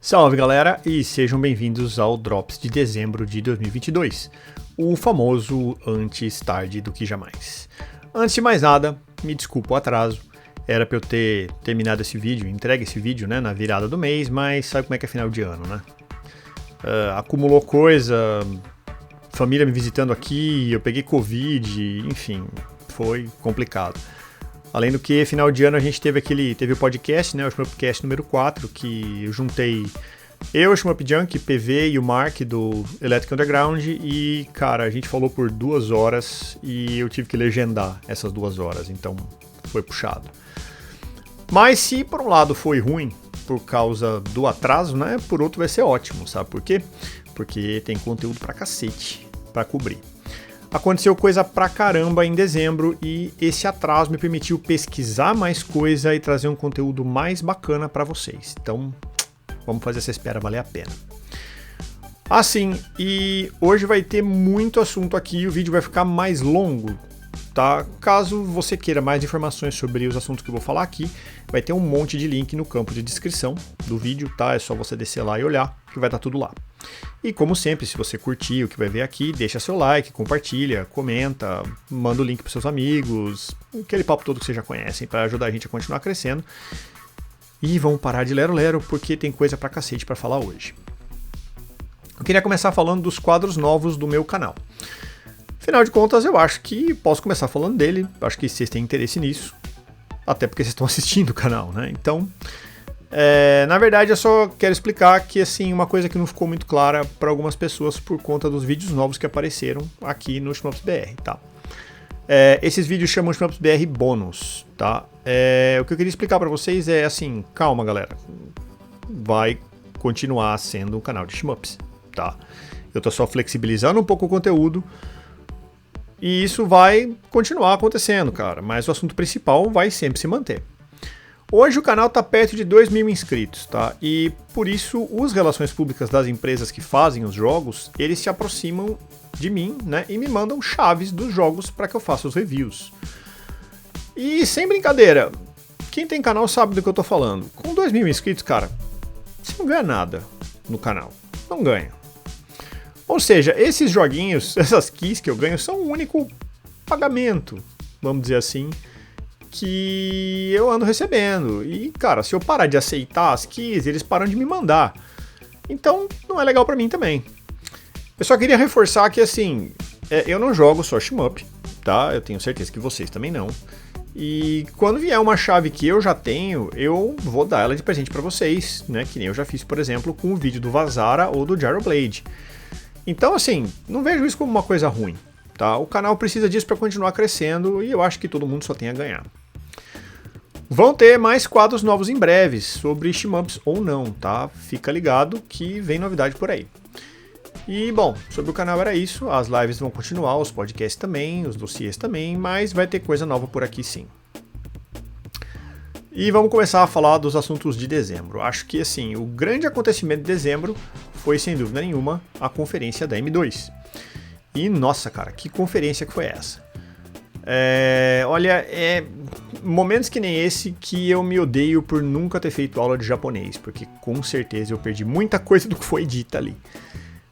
Salve galera e sejam bem-vindos ao Drops de dezembro de 2022, o famoso antes tarde do que jamais. Antes de mais nada, me desculpa o atraso, era pra eu ter terminado esse vídeo, entregue esse vídeo na virada do mês, mas sabe como é que é final de ano, né? Acumulou coisa, família me visitando aqui, eu peguei Covid, enfim, foi complicado. Além do que, final de ano a gente teve o podcast, né, o Shmup número 4, que eu juntei eu, o Shmup Junk, PV e o Mark do Electric Underground e, cara, a gente falou por 2 horas e eu tive que legendar essas 2 horas, então foi puxado. Mas se por um lado foi ruim por causa do atraso, né, por outro vai ser ótimo, sabe por quê? Porque tem conteúdo pra cacete pra cobrir. Aconteceu coisa pra caramba em dezembro e esse atraso me permitiu pesquisar mais coisa e trazer um conteúdo mais bacana pra vocês. Então, vamos fazer essa espera valer a pena. Assim, e hoje vai ter muito assunto aqui, o vídeo vai ficar mais longo, tá? Caso você queira mais informações sobre os assuntos que eu vou falar aqui, vai ter um monte de link no campo de descrição do vídeo, tá? É só você descer lá e olhar, que vai estar tudo lá. E como sempre, se você curtir o que vai ver aqui, deixa seu like, compartilha, comenta, manda o link para seus amigos, aquele papo todo que vocês já conhecem para ajudar a gente a continuar crescendo. E vamos parar de lero-lero porque tem coisa pra cacete para falar hoje. Eu queria começar falando dos quadros novos do meu canal. Afinal de contas, eu acho que posso começar falando dele, acho que vocês têm interesse nisso, até porque vocês estão assistindo o canal, né? Então... na verdade eu só quero explicar que assim, uma coisa que não ficou muito clara para algumas pessoas por conta dos vídeos novos que apareceram aqui no Shmups BR, tá? Esses vídeos chamam Shmups BR bônus, tá? O que eu queria explicar para vocês é assim, calma galera, vai continuar sendo um canal de Shmups, tá? Eu tô só flexibilizando um pouco o conteúdo e isso vai continuar acontecendo, cara, mas o assunto principal vai sempre se manter. Hoje o canal está perto de 2.000 inscritos, tá? E por isso os relações públicas das empresas que fazem os jogos, eles se aproximam de mim, né? E me mandam chaves dos jogos para que eu faça os reviews. E sem brincadeira, quem tem canal sabe do que eu tô falando. Com 2.000 inscritos, cara, você não ganha nada no canal. Não ganha. Ou seja, esses joguinhos, essas keys que eu ganho são o único pagamento, vamos dizer assim, que eu ando recebendo. E, cara, se eu parar de aceitar as keys, eles param de me mandar. Então, não é legal pra mim também. Eu só queria reforçar que, assim, eu não jogo só Shmup, tá? Eu tenho certeza que vocês também não. E quando vier uma chave que eu já tenho, eu vou dar ela de presente pra vocês, né? Que nem eu já fiz, por exemplo, com o vídeo do Vazara ou do Gyroblade. Então, assim, não vejo isso como uma coisa ruim, tá? O canal precisa disso pra continuar crescendo e eu acho que todo mundo só tem a ganhar. Vão ter mais quadros novos em breves, sobre Shmups ou não, tá? Fica ligado que vem novidade por aí. E, bom, sobre o canal era isso, as lives vão continuar, os podcasts também, os dossiês também, mas vai ter coisa nova por aqui sim. E vamos começar a falar dos assuntos de dezembro. Acho que, assim, o grande acontecimento de dezembro foi, sem dúvida nenhuma, a conferência da M2. E, nossa, cara, que conferência que foi essa? Olha, momentos que nem esse que eu me odeio por nunca ter feito aula de japonês, porque com certeza eu perdi muita coisa do que foi dita ali.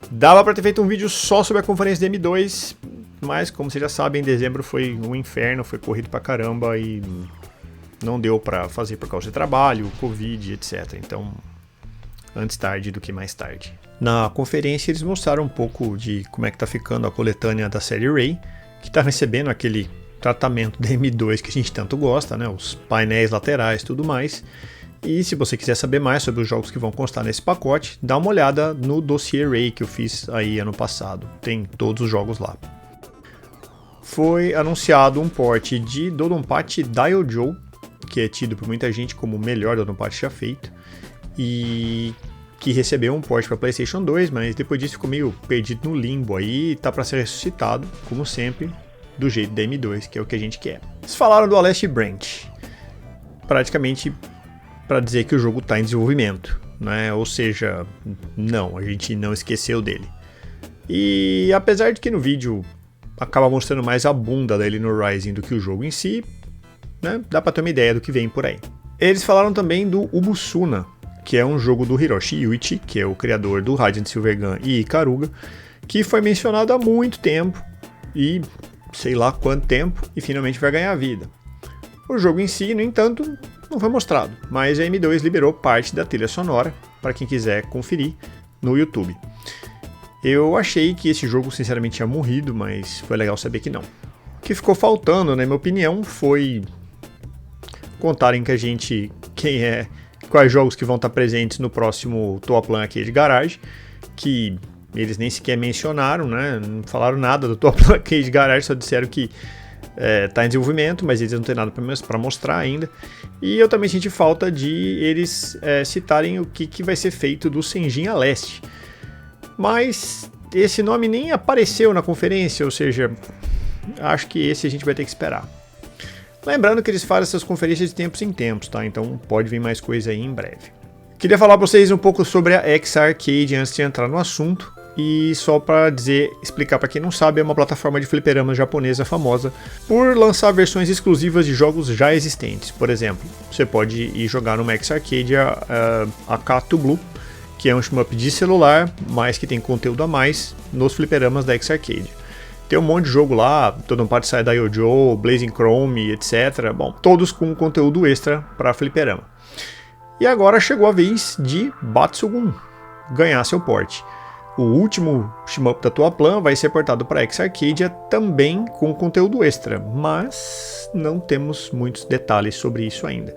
Dava pra ter feito um vídeo só sobre a conferência da M2, mas como vocês já sabem, dezembro foi um inferno, foi corrido pra caramba e não deu pra fazer por causa de trabalho, Covid, etc. Então, antes tarde do que mais tarde. Na conferência eles mostraram um pouco de como é que tá ficando a coletânea da série Ray, que tá recebendo aquele tratamento da M2 que a gente tanto gosta, né? Os painéis laterais e tudo mais. E se você quiser saber mais sobre os jogos que vão constar nesse pacote, dá uma olhada no dossiê Ray que eu fiz aí ano passado. Tem todos os jogos lá. Foi anunciado um port de Dodonpachi Daiojo, que é tido por muita gente como o melhor Dodonpachi já feito, e que recebeu um port para PlayStation 2, mas depois disso ficou meio perdido no limbo aí, tá para ser ressuscitado, como sempre, do jeito da M2, que é o que a gente quer. Eles falaram do Aleste Branch, praticamente para dizer que o jogo está em desenvolvimento, né? Ou seja, não, a gente não esqueceu dele. E apesar de que no vídeo acaba mostrando mais a bunda dele no Rising do que o jogo em si, né? Dá para ter uma ideia do que vem por aí. Eles falaram também do Ubusuna, que é um jogo do Hiroshi Yuichi, que é o criador do Radiant Silvergun e Ikaruga, que foi mencionado há muito tempo, e sei lá quanto tempo, e finalmente vai ganhar vida. O jogo em si, no entanto, não foi mostrado, mas a M2 liberou parte da trilha sonora para quem quiser conferir no YouTube. Eu achei que esse jogo sinceramente tinha morrido, mas foi legal saber que não. O que ficou faltando, na minha opinião, foi contarem que quais jogos que vão estar presentes no próximo Toaplan Arcade Garage, que eles nem sequer mencionaram, né? Não falaram nada do Toaplan Arcade Garage, só disseram que está em desenvolvimento, mas eles não têm nada para mostrar ainda. E eu também senti falta de eles citarem o que vai ser feito do Senjin a Leste. Mas esse nome nem apareceu na conferência, ou seja, acho que esse a gente vai ter que esperar. Lembrando que eles fazem essas conferências de tempos em tempos, tá? Então pode vir mais coisa aí em breve. Queria falar para vocês um pouco sobre a X-Arcade antes de entrar no assunto. E só para explicar para quem não sabe, é uma plataforma de fliperama japonesa famosa por lançar versões exclusivas de jogos já existentes. Por exemplo, você pode ir jogar numa X-Arcade a Cat Blue, que é um shmup de celular, mas que tem conteúdo a mais nos fliperamas da X-Arcade. Tem um monte de jogo lá, todo mundo pode sair da Yojo, Blazing Chrome, etc. Bom, todos com conteúdo extra para fliperama. E agora chegou a vez de Batsugun ganhar seu port. O último shmup da Toaplan vai ser portado para X-Arcadia também com conteúdo extra, mas não temos muitos detalhes sobre isso ainda.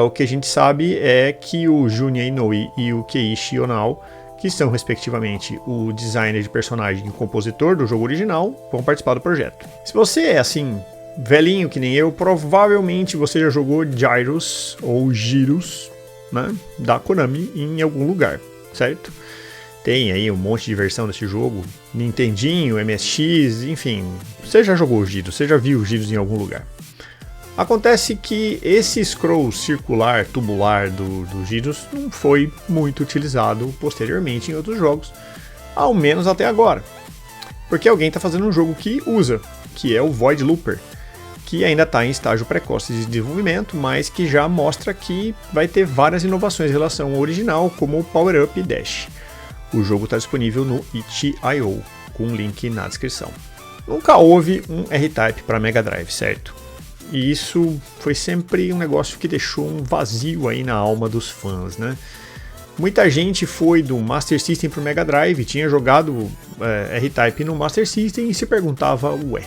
O que a gente sabe é que o Junya Inoue e o Keiichi Onao, que são respectivamente o designer de personagem e o compositor do jogo original, vão participar do projeto. Se você é assim, velhinho que nem eu, provavelmente você já jogou Gyros ou Gyros, né, da Konami em algum lugar, certo? Tem aí um monte de versão desse jogo, Nintendinho, MSX, enfim, você já jogou os Gyros, você já viu os Gyros em algum lugar. Acontece que esse scroll circular, tubular do Gyros não foi muito utilizado posteriormente em outros jogos, ao menos até agora. Porque alguém está fazendo um jogo que usa, que é o Void Looper, que ainda está em estágio precoce de desenvolvimento, mas que já mostra que vai ter várias inovações em relação ao original, como o Power Up e Dash. O jogo está disponível no itch.io, com um link na descrição. Nunca houve um R-Type para Mega Drive, certo? E isso foi sempre um negócio que deixou um vazio aí na alma dos fãs, né? Muita gente foi do Master System para o Mega Drive, tinha jogado R-Type no Master System e se perguntava, ué,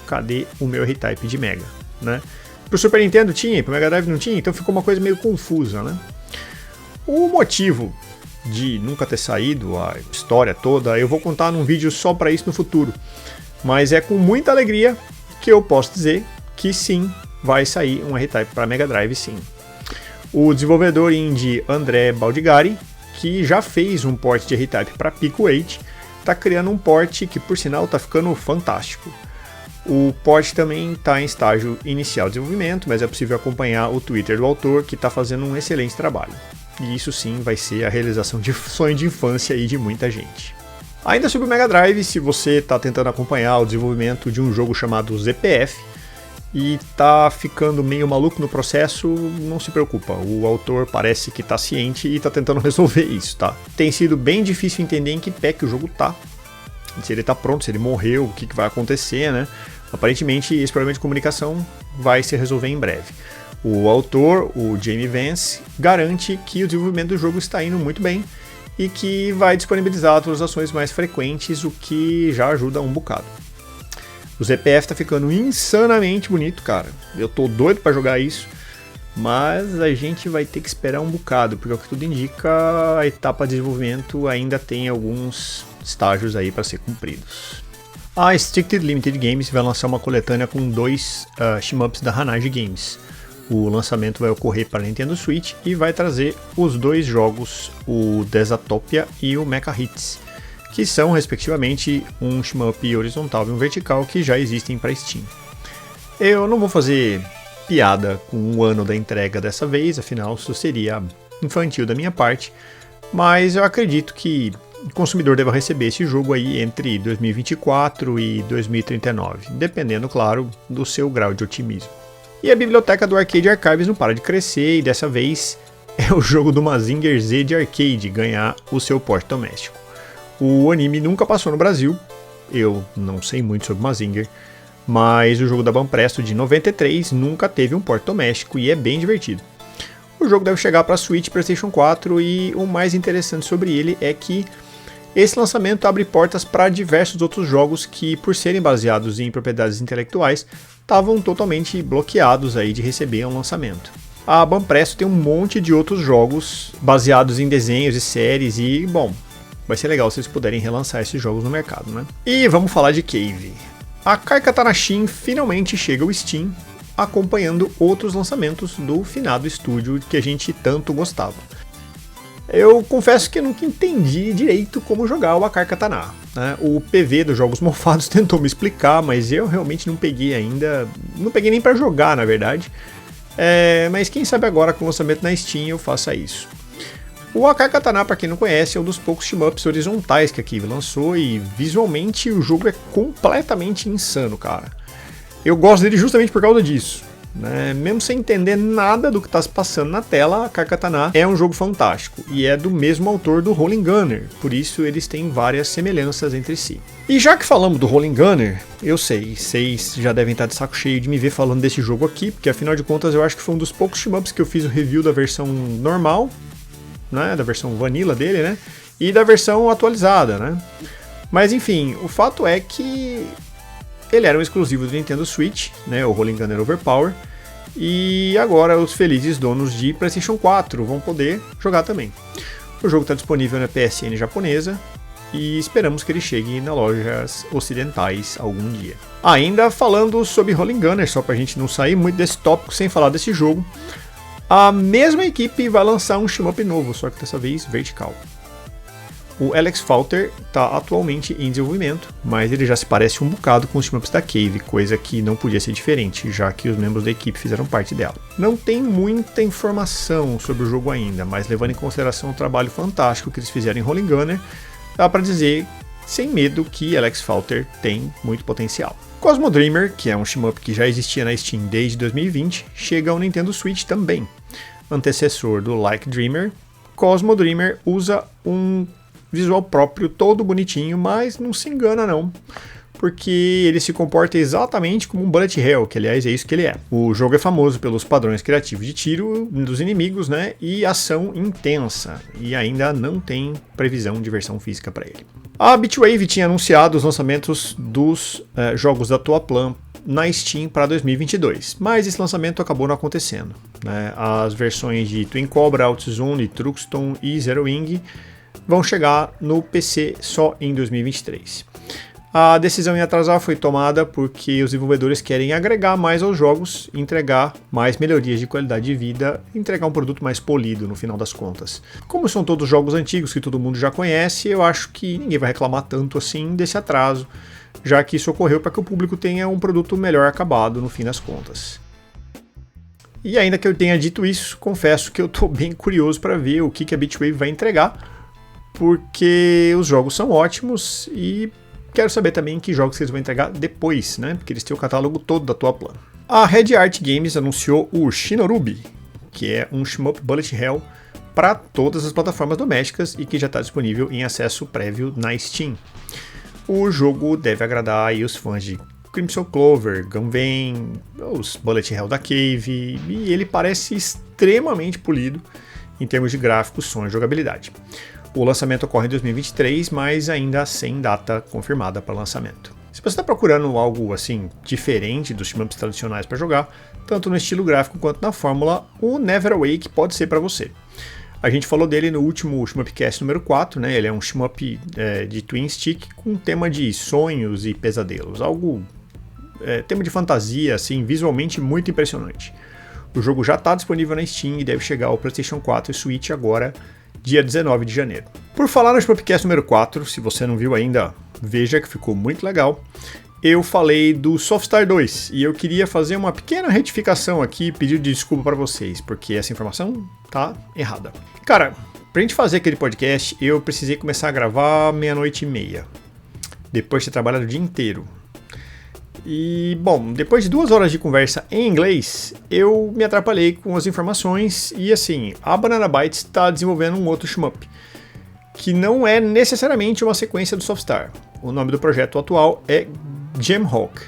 cadê o meu R-Type de Mega, né? Pro Super Nintendo tinha, pro Mega Drive não tinha, então ficou uma coisa meio confusa, né? O motivo de nunca ter saído, a história toda, eu vou contar num vídeo só para isso no futuro. Mas é com muita alegria que eu posso dizer que sim, vai sair um R-Type para Mega Drive, sim. O desenvolvedor indie André Baldigari, que já fez um port de R-Type para Pico 8, está criando um port que, por sinal, está ficando fantástico. O port também está em estágio inicial de desenvolvimento, mas é possível acompanhar o Twitter do autor, que está fazendo um excelente trabalho. E isso sim vai ser a realização de sonho de infância aí de muita gente. Ainda sobre o Mega Drive, se você está tentando acompanhar o desenvolvimento de um jogo chamado ZPF, e tá ficando meio maluco no processo, não se preocupa, o autor parece que tá ciente e tá tentando resolver isso, tá? Tem sido bem difícil entender em que pé que o jogo tá, se ele tá pronto, se ele morreu, o que vai acontecer, né? Aparentemente esse problema de comunicação vai se resolver em breve. O autor, o Jamie Vance, garante que o desenvolvimento do jogo está indo muito bem e que vai disponibilizar atualizações mais frequentes, o que já ajuda um bocado. O ZPF tá ficando insanamente bonito, cara. Eu tô doido pra jogar isso, mas a gente vai ter que esperar um bocado, porque o que tudo indica, a etapa de desenvolvimento ainda tem alguns estágios aí para ser cumpridos. A Strictly Limited Games vai lançar uma coletânea com 2 shmups da Hanage Games. O lançamento vai ocorrer para Nintendo Switch e vai trazer os 2 jogos, o Desatopia e o Mecha Hits, que são respectivamente um shmup horizontal e um vertical que já existem para Steam. Eu não vou fazer piada com o ano da entrega dessa vez, afinal isso seria infantil da minha parte, mas eu acredito que o consumidor deva receber esse jogo aí entre 2024 e 2039, dependendo, claro, do seu grau de otimismo. E a biblioteca do Arcade Archives não para de crescer e dessa vez é o jogo do Mazinger Z de arcade ganhar o seu porte doméstico. O anime nunca passou no Brasil, eu não sei muito sobre Mazinger, mas o jogo da Banpresto de 93 nunca teve um porte doméstico e é bem divertido. O jogo deve chegar para Switch e PlayStation 4 e o mais interessante sobre ele é que esse lançamento abre portas para diversos outros jogos que, por serem baseados em propriedades intelectuais, estavam totalmente bloqueados aí de receber um lançamento. A Banpresto tem um monte de outros jogos baseados em desenhos e séries e, bom, vai ser legal se eles puderem relançar esses jogos no mercado, né? E vamos falar de Cave. A Carca Tanashin finalmente chega ao Steam, acompanhando outros lançamentos do finado estúdio que a gente tanto gostava. Eu confesso que eu nunca entendi direito como jogar o Akar Katana, né? O PV dos Jogos Mofados tentou me explicar, mas eu realmente não peguei ainda, não peguei nem pra jogar, na verdade. Mas quem sabe agora com o lançamento na Steam eu faça isso. O Akar Katana, pra quem não conhece, é um dos poucos team-ups horizontais que a Cave lançou e visualmente o jogo é completamente insano, cara. Eu gosto dele justamente por causa disso. Mesmo sem entender nada do que está se passando na tela, Akar Katana é um jogo fantástico e é do mesmo autor do Rolling Gunner, por isso eles têm várias semelhanças entre si. E já que falamos do Rolling Gunner, eu sei, vocês já devem estar de saco cheio de me ver falando desse jogo aqui, porque afinal de contas eu acho que foi um dos poucos team-ups que eu fiz o review da versão normal, né, da versão vanilla dele, né, e da versão atualizada, né. Mas enfim, o fato é que ele era um exclusivo do Nintendo Switch, né, o Rolling Gunner Overpower, e agora os felizes donos de PlayStation 4 vão poder jogar também. O jogo está disponível na PSN japonesa e esperamos que ele chegue nas lojas ocidentais algum dia. Ainda falando sobre Rolling Gunner, só para a gente não sair muito desse tópico sem falar desse jogo, a mesma equipe vai lançar um shmup novo, só que dessa vez vertical. O Alex Falter está atualmente em desenvolvimento, mas ele já se parece um bocado com os shmups da Cave, coisa que não podia ser diferente, já que os membros da equipe fizeram parte dela. Não tem muita informação sobre o jogo ainda, mas levando em consideração o trabalho fantástico que eles fizeram em Rolling Gunner, dá para dizer sem medo que Alex Falter tem muito potencial. Cosmo Dreamer, que é um shmup que já existia na Steam desde 2020, chega ao Nintendo Switch também. Antecessor do Like Dreamer, Cosmo Dreamer usa um visual próprio, todo bonitinho, mas não se engana não, porque ele se comporta exatamente como um bullet hell, que aliás é isso que ele é. O jogo é famoso pelos padrões criativos de tiro dos inimigos, né, e ação intensa, e ainda não tem previsão de versão física para ele. A Bitwave tinha anunciado os lançamentos dos jogos da Toaplan na Steam para 2022, mas esse lançamento acabou não acontecendo, né? As versões de Twin Cobra, Outzone, Truxton e Zero Wing vão chegar no PC só em 2023. A decisão em atrasar foi tomada porque os desenvolvedores querem agregar mais aos jogos, entregar mais melhorias de qualidade de vida, entregar um produto mais polido no final das contas. Como são todos jogos antigos que todo mundo já conhece, eu acho que ninguém vai reclamar tanto assim desse atraso, já que isso ocorreu para que o público tenha um produto melhor acabado no fim das contas. E ainda que eu tenha dito isso, confesso que eu estou bem curioso para ver o que a Bitwave vai entregar, porque os jogos são ótimos e quero saber também que jogos eles vão entregar depois, né? Porque eles têm o catálogo todo da Toaplan. A Red Art Games anunciou o Shinorubi, que é um shmup bullet hell para todas as plataformas domésticas e que já está disponível em acesso prévio na Steam. O jogo deve agradar aí os fãs de Crimson Clover, Gunvein, os bullet hell da Cave, e ele parece extremamente polido em termos de gráficos, som e jogabilidade. O lançamento ocorre em 2023, mas ainda sem data confirmada para lançamento. Se você está procurando algo assim diferente dos shmups tradicionais para jogar, tanto no estilo gráfico quanto na fórmula, o Never Awake pode ser para você. A gente falou dele no último Shmupcast número 4, né? Ele é um shmup de twin stick com tema de sonhos e pesadelos, tema de fantasia, assim, visualmente muito impressionante. O jogo já está disponível na Steam e deve chegar ao PlayStation 4 e Switch agora, dia 19 de janeiro. Por falar no Shmupcast número 4, se você não viu ainda, veja que ficou muito legal. Eu falei do Softstar 2 e eu queria fazer uma pequena retificação aqui, pedir desculpa para vocês, porque essa informação tá errada. Cara, pra gente fazer aquele podcast, eu precisei começar a gravar 00:30, depois de ter trabalhado o dia inteiro. E, bom, depois de 2 horas de conversa em inglês, eu me atrapalhei com as informações e, assim, a Banana Bytes está desenvolvendo um outro shmup, que não é necessariamente uma sequência do Softstar. O nome do projeto atual é Jamhawk,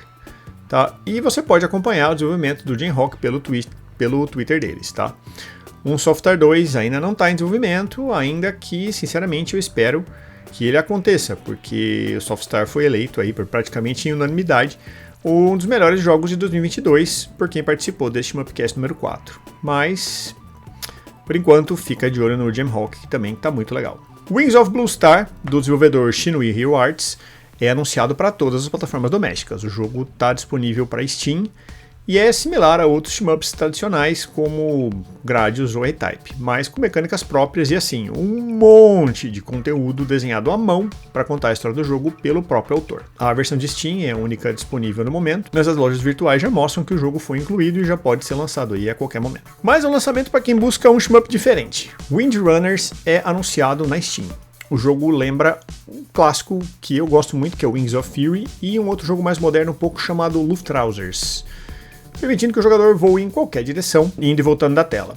tá? E você pode acompanhar o desenvolvimento do Jamhawk pelo Twitter deles, tá? Um Softstar 2 ainda não está em desenvolvimento, ainda que, sinceramente, eu espero que ele aconteça, porque o Softstar foi eleito aí por praticamente em unanimidade um dos melhores jogos de 2022 por quem participou deste Shmupcast número 4. Mas, por enquanto, fica de olho no Jamhawk, que também está muito legal. Wings of Blue Star, do desenvolvedor Shinui Ryu Arts, é anunciado para todas as plataformas domésticas. O jogo está disponível para Steam e é similar a outros shmups tradicionais como Gradius ou A-Type, mas com mecânicas próprias e assim, um monte de conteúdo desenhado à mão para contar a história do jogo pelo próprio autor. A versão de Steam é a única disponível no momento, mas as lojas virtuais já mostram que o jogo foi incluído e já pode ser lançado aí a qualquer momento. Mais um lançamento para quem busca um shmup diferente. Windrunners é anunciado na Steam. O jogo lembra um clássico que eu gosto muito, que é o Wings of Fury, e um outro jogo mais moderno um pouco chamado Luftrausers, permitindo que o jogador voe em qualquer direção, indo e voltando da tela.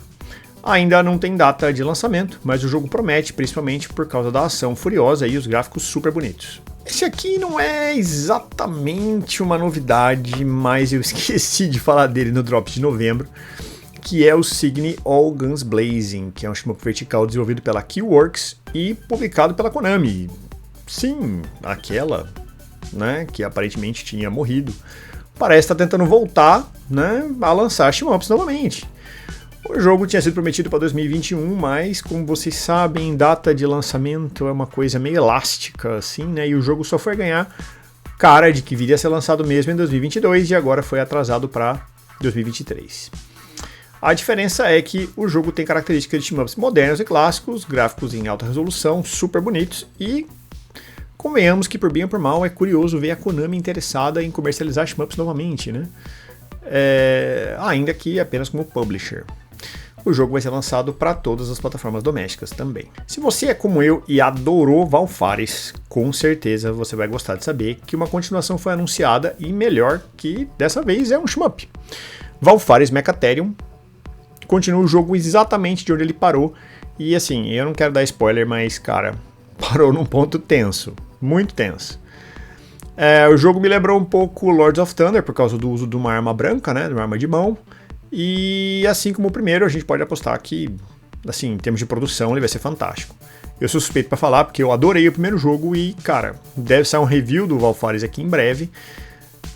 Ainda não tem data de lançamento, mas o jogo promete, principalmente por causa da ação furiosa e os gráficos super bonitos. Esse aqui não é exatamente uma novidade, mas eu esqueci de falar dele no Drops de novembro, que é o Signe All Guns Blazing, que é um shmup vertical desenvolvido pela Keyworks e publicado pela Konami. Sim, aquela, né, que aparentemente tinha morrido, parece estar tentando voltar, né, a lançar shmups novamente. O jogo tinha sido prometido para 2021, mas como vocês sabem, data de lançamento é uma coisa meio elástica, assim, né, e o jogo só foi ganhar cara de que viria a ser lançado mesmo em 2022 e agora foi atrasado para 2023. A diferença é que o jogo tem características de shmups modernos e clássicos, gráficos em alta resolução, super bonitos e convenhamos que por bem ou por mal é curioso ver a Konami interessada em comercializar shmups novamente, né? Ainda que apenas como publisher. O jogo vai ser lançado para todas as plataformas domésticas também. Se você é como eu e adorou Valfares, com certeza você vai gostar de saber que uma continuação foi anunciada e melhor que dessa vez é um shmup. Valfares Mechatherium continua o jogo exatamente de onde ele parou e assim, eu não quero dar spoiler, mas cara, parou num ponto tenso, muito tenso. O jogo me lembrou um pouco Lords of Thunder por causa do uso de uma arma branca, né, de uma arma de mão. E assim como o primeiro, a gente pode apostar que, assim, em termos de produção, ele vai ser fantástico. Eu sou suspeito para falar porque eu adorei o primeiro jogo e, cara, deve sair um review do Valfares aqui em breve.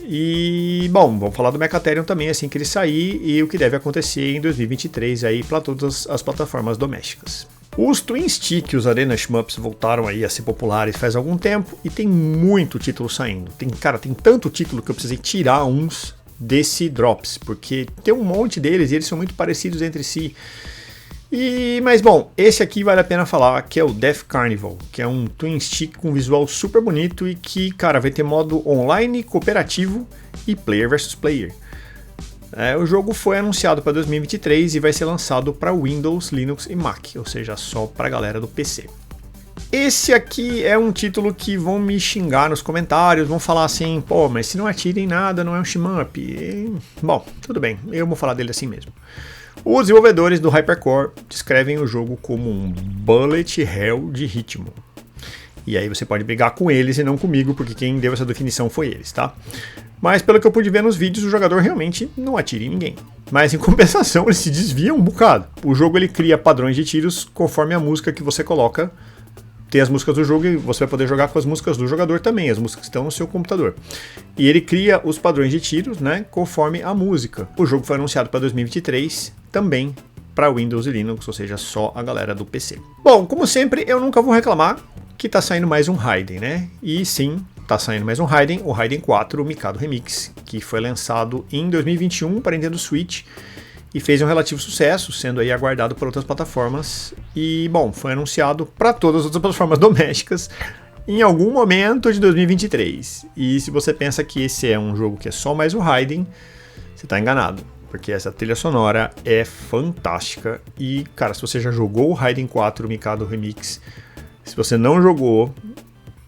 E, bom, vamos falar do Mechatherium também assim que ele sair e o que deve acontecer em 2023 aí para todas as plataformas domésticas. Os Twin Stick e os Arena Shmups voltaram aí a ser populares faz algum tempo e tem muito título saindo. Tem tanto título que eu precisei tirar uns desse Drops, porque tem um monte deles e eles são muito parecidos entre si. Mas bom, esse aqui vale a pena falar, que é o Death Carnival, que é um Twin Stick com visual super bonito e que, cara, vai ter modo online, cooperativo e player versus player. O jogo foi anunciado para 2023 e vai ser lançado para Windows, Linux e Mac, ou seja, só para a galera do PC. Esse aqui é um título que vão me xingar nos comentários, vão falar assim, pô, mas se não atira em nada, não é um shmup. Bom, tudo bem, eu vou falar dele assim mesmo. Os desenvolvedores do Hypercore descrevem o jogo como um bullet hell de ritmo. E aí você pode brigar com eles e não comigo, porque quem deu essa definição foi eles, tá? Mas pelo que eu pude ver nos vídeos, o jogador realmente não atira em ninguém. Mas em compensação, ele se desvia um bocado. O jogo ele cria padrões de tiros conforme a música que você coloca. Tem as músicas do jogo e você vai poder jogar com as músicas do jogador também, as músicas que estão no seu computador. E ele cria os padrões de tiros, né, conforme a música. O jogo foi anunciado para 2023, também para Windows e Linux, ou seja, só a galera do PC. Bom, como sempre, eu nunca vou reclamar que tá saindo mais um Raiden, né? E sim, tá saindo mais um Raiden, o Raiden 4 o Mikado Remix, que foi lançado em 2021 para Nintendo Switch e fez um relativo sucesso, sendo aí aguardado por outras plataformas. E, bom, foi anunciado para todas as outras plataformas domésticas em algum momento de 2023. E se você pensa que esse é um jogo que é só mais um Raiden, você tá enganado, porque essa trilha sonora é fantástica. E, cara, se você já jogou o Raiden 4 Mikado Remix, se você não jogou,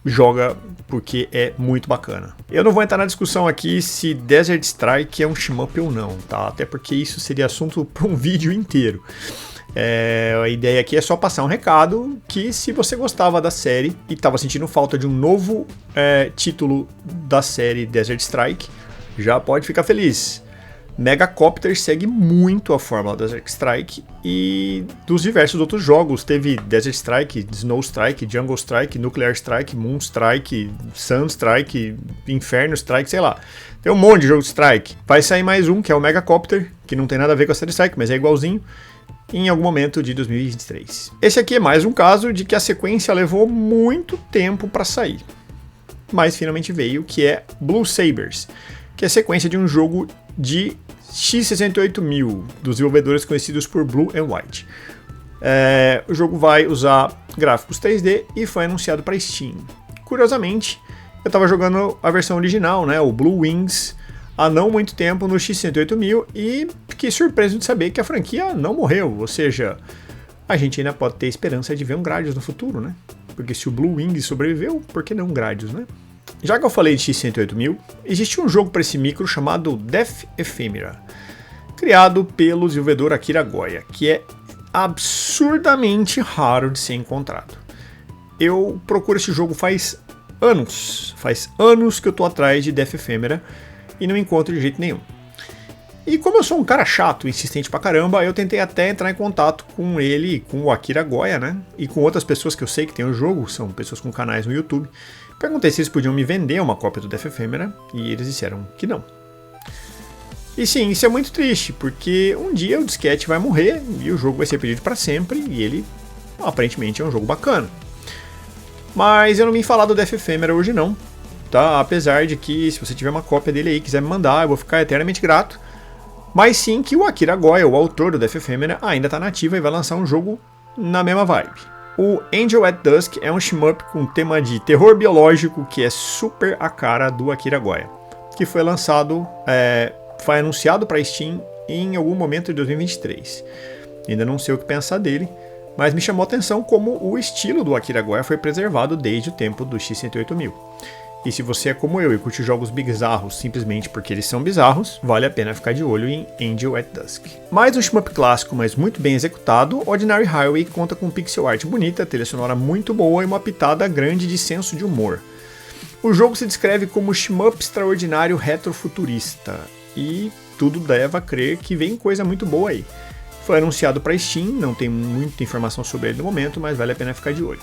joga porque é muito bacana. Eu não vou entrar na discussão aqui se Desert Strike é um shmup ou não, tá? Até porque isso seria assunto para um vídeo inteiro. A ideia aqui é só passar um recado que se você gostava da série e estava sentindo falta de um novo título da série Desert Strike, já pode ficar feliz. Megacopter segue muito a fórmula Desert Strike e dos diversos outros jogos. Teve Desert Strike, Snow Strike, Jungle Strike, Nuclear Strike, Moon Strike, Sun Strike, Inferno Strike, sei lá. Tem um monte de jogo de Strike. Vai sair mais um, que é o Megacopter, que não tem nada a ver com a série Strike, mas é igualzinho, em algum momento de 2023. Esse aqui é mais um caso de que a sequência levou muito tempo para sair. Mas finalmente veio, que é Blue Sabers, que é a sequência de um jogo de X68000, dos desenvolvedores conhecidos por Blue and White. O jogo vai usar gráficos 3D e foi anunciado para Steam. Curiosamente, eu estava jogando a versão original, né, o Blue Wings, há não muito tempo no X68000 e fiquei surpreso de saber que a franquia não morreu, ou seja, a gente ainda pode ter esperança de ver um Gradius no futuro, né? Porque se o Blue Wings sobreviveu, por que não um Gradius, né? Já que eu falei de X68000, existe um jogo para esse micro chamado Death Ephemera, criado pelo desenvolvedor Akira Goya, que é absurdamente raro de ser encontrado. Eu procuro esse jogo faz anos que eu tô atrás de Death Ephemera e não encontro de jeito nenhum. E como eu sou um cara chato, insistente pra caramba, eu tentei até entrar em contato com ele, com o Akira Goya, né? E com outras pessoas que eu sei que tem o jogo, são pessoas com canais no YouTube. Perguntei se eles podiam me vender uma cópia do Death Ephemera e eles disseram que não. E sim, isso é muito triste, porque um dia o disquete vai morrer e o jogo vai ser perdido para sempre e ele aparentemente é um jogo bacana. Mas eu não vim falar do Death Ephemera hoje não, tá? Apesar de que se você tiver uma cópia dele aí e quiser me mandar, eu vou ficar eternamente grato. Mas sim que o Akira Goya, o autor do Death Ephemera, ainda está nativa e vai lançar um jogo na mesma vibe. O Angel at Dusk é um shmup com tema de terror biológico que é super a cara do Akira Goya, que foi lançado, foi anunciado para Steam em algum momento de 2023. Ainda não sei o que pensar dele, mas me chamou a atenção como o estilo do Akira Goya foi preservado desde o tempo do X68000. E se você é como eu e curte jogos bizarros simplesmente porque eles são bizarros, vale a pena ficar de olho em Angel at Dusk. Mais um shmup clássico, mas muito bem executado, Ordinary Highway conta com pixel art bonita, trilha sonora muito boa e uma pitada grande de senso de humor. O jogo se descreve como shmup extraordinário retrofuturista, e tudo leva a crer que vem coisa muito boa aí. Foi anunciado para Steam, não tem muita informação sobre ele no momento, mas vale a pena ficar de olho.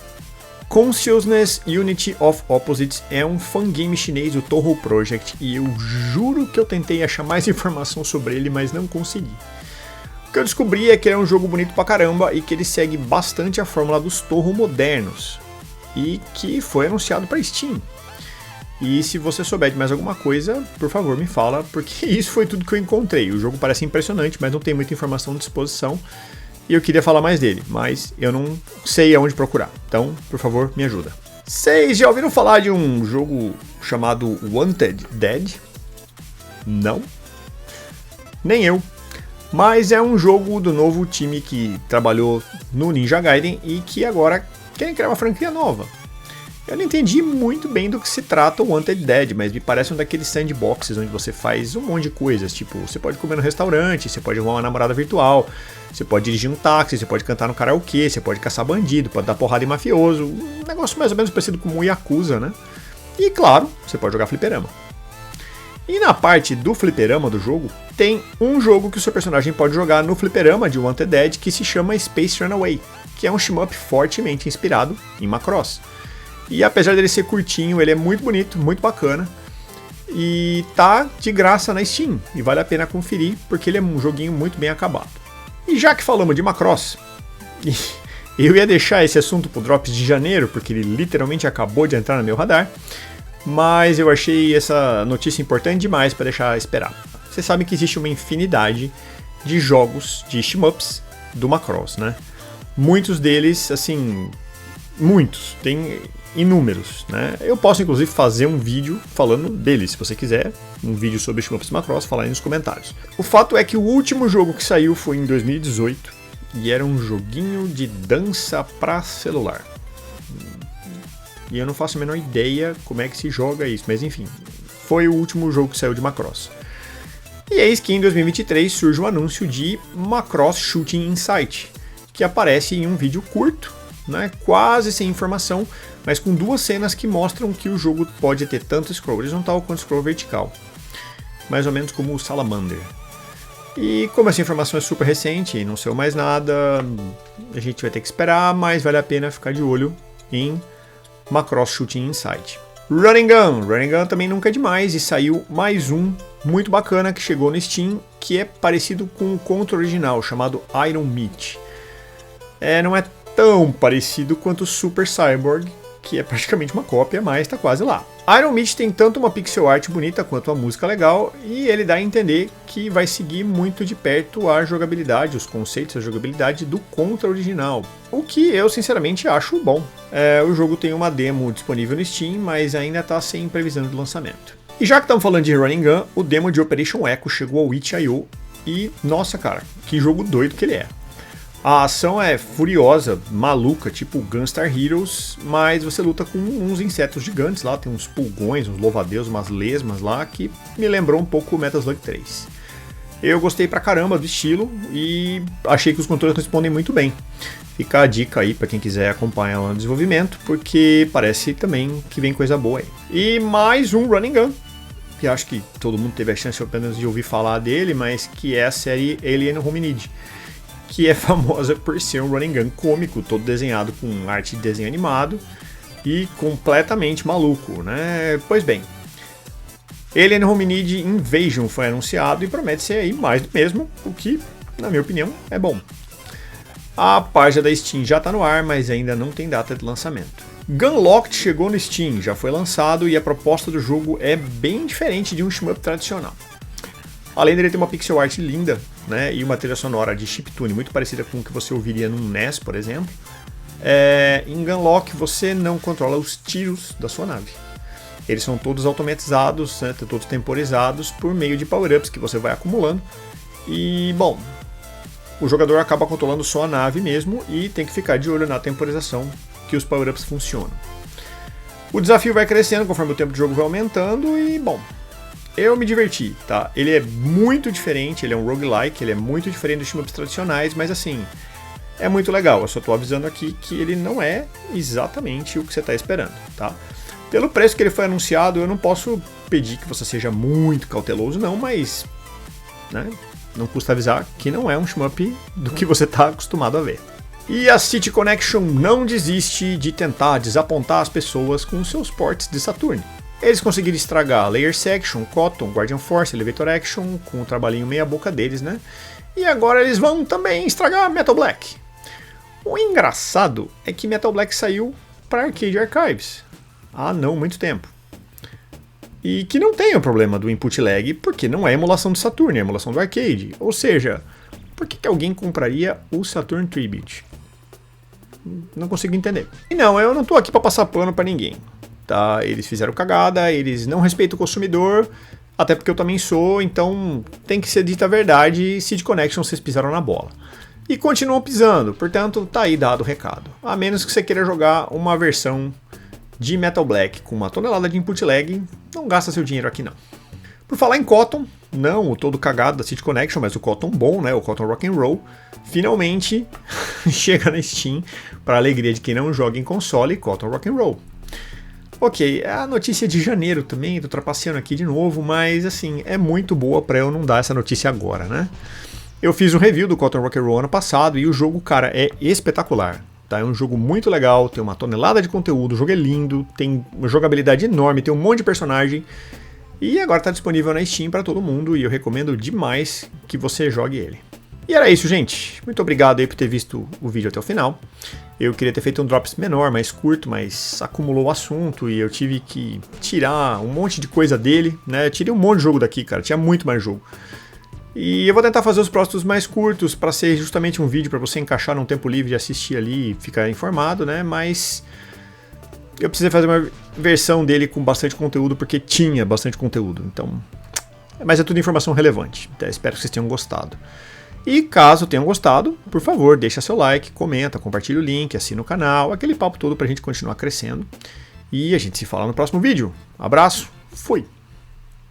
Consciousness Unity of Opposites é um fangame chinês do Touhou Project e eu juro que eu tentei achar mais informação sobre ele, mas não consegui. O que eu descobri é que ele é um jogo bonito pra caramba e que ele segue bastante a fórmula dos Touhou modernos e que foi anunciado para Steam. E se você souber de mais alguma coisa, por favor me fala, porque isso foi tudo que eu encontrei. O jogo parece impressionante, mas não tem muita informação à disposição. E eu queria falar mais dele, mas eu não sei aonde procurar. Então, por favor, me ajuda. Vocês já ouviram falar de um jogo chamado Wanted Dead? Não? Nem eu. Mas é um jogo do novo time que trabalhou no Ninja Gaiden e que agora querem criar uma franquia nova. Eu não entendi muito bem do que se trata o Wanted Dead, mas me parece um daqueles sandboxes onde você faz um monte de coisas, tipo, você pode comer no restaurante, você pode arrumar uma namorada virtual, você pode dirigir um táxi, você pode cantar no karaokê, você pode caçar bandido, pode dar porrada em mafioso, um negócio mais ou menos parecido com o Yakuza, né? E claro, você pode jogar fliperama. E na parte do fliperama do jogo, tem um jogo que o seu personagem pode jogar no fliperama de Wanted Dead que se chama Space Runaway, que é um shmup fortemente inspirado em Macross. E apesar dele ser curtinho, ele é muito bonito, muito bacana. E tá de graça na Steam. E vale a pena conferir, porque ele é um joguinho muito bem acabado. E já que falamos de Macross, eu ia deixar esse assunto pro Drops de janeiro, porque ele literalmente acabou de entrar no meu radar. Mas eu achei essa notícia importante demais para deixar esperar. Vocês sabem que existe uma infinidade de jogos de shmups do Macross, né? Muitos deles, assim... Muitos. Tem... inúmeros, né? Eu posso inclusive fazer um vídeo falando deles, se você quiser, um vídeo sobre shmups Macross, falar aí nos comentários. O fato é que o último jogo que saiu foi em 2018 e era um joguinho de dança para celular. E eu não faço a menor ideia como é que se joga isso, mas enfim, foi o último jogo que saiu de Macross. E eis que em 2023 surge o anúncio de Macross Shooting Insight, que aparece em um vídeo curto, né, quase sem informação, mas com duas cenas que mostram que o jogo pode ter tanto scroll horizontal quanto scroll vertical. Mais ou menos como o Salamander. E como essa informação é super recente e não saiu mais nada, a gente vai ter que esperar, mas vale a pena ficar de olho em Macross Shooting Insight. Running Gun também nunca é demais e saiu mais um muito bacana que chegou no Steam, que é parecido com o Contra original, chamado Iron Meat. Não é tão parecido quanto o Super Cyborg, que é praticamente uma cópia, mas tá quase lá. Iron Meat tem tanto uma pixel art bonita quanto uma música legal, e ele dá a entender que vai seguir muito de perto a jogabilidade, os conceitos da jogabilidade do Contra original, o que eu sinceramente acho bom. O jogo tem uma demo disponível no Steam, mas ainda está sem previsão de lançamento. E já que estamos falando de Running Gun, o demo de Operation Echo chegou ao itch.io e, nossa cara, que jogo doido que ele é. A ação é furiosa, maluca, tipo Gunstar Heroes, mas você luta com uns insetos gigantes lá, tem uns pulgões, uns louva-a-Deus, umas lesmas lá, que me lembrou um pouco o Metal Slug 3. Eu gostei pra caramba do estilo e achei que os controles respondem muito bem. Fica a dica aí pra quem quiser acompanhar lá no desenvolvimento, porque parece também que vem coisa boa aí. E mais um Running Gun, que acho que todo mundo teve a chance apenas de ouvir falar dele, mas que é a série Alien Hominid, que é famosa por ser um running gun cômico, todo desenhado com arte de desenho animado e completamente maluco, né? Pois bem, Alien Hominid Invasion foi anunciado e promete ser aí mais do mesmo, o que, na minha opinião, é bom. A página da Steam já está no ar, mas ainda não tem data de lançamento. Gunlocked chegou no Steam, já foi lançado e a proposta do jogo é bem diferente de um shmup tradicional. Além dele ter uma pixel art linda, né, e uma trilha sonora de chiptune muito parecida com o que você ouviria num NES, por exemplo, em Gunlock você não controla os tiros da sua nave. Eles são todos automatizados, né, todos temporizados por meio de power-ups que você vai acumulando. E, bom, o jogador acaba controlando só a nave mesmo e tem que ficar de olho na temporização que os power-ups funcionam. O desafio vai crescendo conforme o tempo de jogo vai aumentando e, bom, eu me diverti, tá? Ele é muito diferente, ele é um roguelike, ele é muito diferente dos shmups tradicionais, mas assim, é muito legal. Eu só tô avisando aqui que ele não é exatamente o que você está esperando, tá? Pelo preço que ele foi anunciado, eu não posso pedir que você seja muito cauteloso não, mas, né, não custa avisar que não é um shmup do que você está acostumado a ver. E a City Connection não desiste de tentar desapontar as pessoas com seus ports de Saturn. Eles conseguiram estragar Layer Section, Cotton, Guardian Force, Elevator Action, com o trabalhinho meia boca deles, né? E agora eles vão também estragar Metal Black. O engraçado é que Metal Black saiu para Arcade Archives há não muito tempo. E que não tem o problema do input lag, porque não é emulação do Saturn, é emulação do arcade. Ou seja, por que alguém compraria o Saturn Tribute? Não consigo entender. E não, eu não tô aqui para passar pano para ninguém. Tá? Eles fizeram cagada, eles não respeitam o consumidor, até porque eu também sou, então tem que ser dita a verdade, City Connection vocês pisaram na bola. E continuam pisando, portanto tá aí dado o recado. A menos que você queira jogar uma versão de Metal Black com uma tonelada de input lag, não gasta seu dinheiro aqui não. Por falar em Cotton, não o todo cagado da City Connection, mas o Cotton bom, né, o Cotton Rock'n'Roll, finalmente chega na Steam, para alegria de quem não joga em console, Cotton Rock'n'Roll. Ok, a notícia de janeiro também, tô trapaceando aqui de novo, mas assim, é muito boa pra eu não dar essa notícia agora, né? Eu fiz um review do Cotton Rock'n'Roll ano passado e o jogo, cara, é espetacular. Tá? É um jogo muito legal, tem uma tonelada de conteúdo, o jogo é lindo, tem uma jogabilidade enorme, tem um monte de personagem. E agora tá disponível na Steam pra todo mundo e eu recomendo demais que você jogue ele. E era isso, gente. Muito obrigado aí por ter visto o vídeo até o final. Eu queria ter feito um Drops menor, mais curto, mas acumulou o assunto e eu tive que tirar um monte de coisa dele, né? Eu tirei um monte de jogo daqui, cara. Tinha muito mais jogo. E eu vou tentar fazer os próximos mais curtos para ser justamente um vídeo para você encaixar num tempo livre de assistir ali e ficar informado, né? Mas eu precisei fazer uma versão dele com bastante conteúdo porque tinha bastante conteúdo. Então, mas é tudo informação relevante. Então, espero que vocês tenham gostado. E caso tenham gostado, por favor, deixa seu like, comenta, compartilha o link, assina o canal, aquele papo todo pra gente continuar crescendo. E a gente se fala no próximo vídeo. Abraço, fui!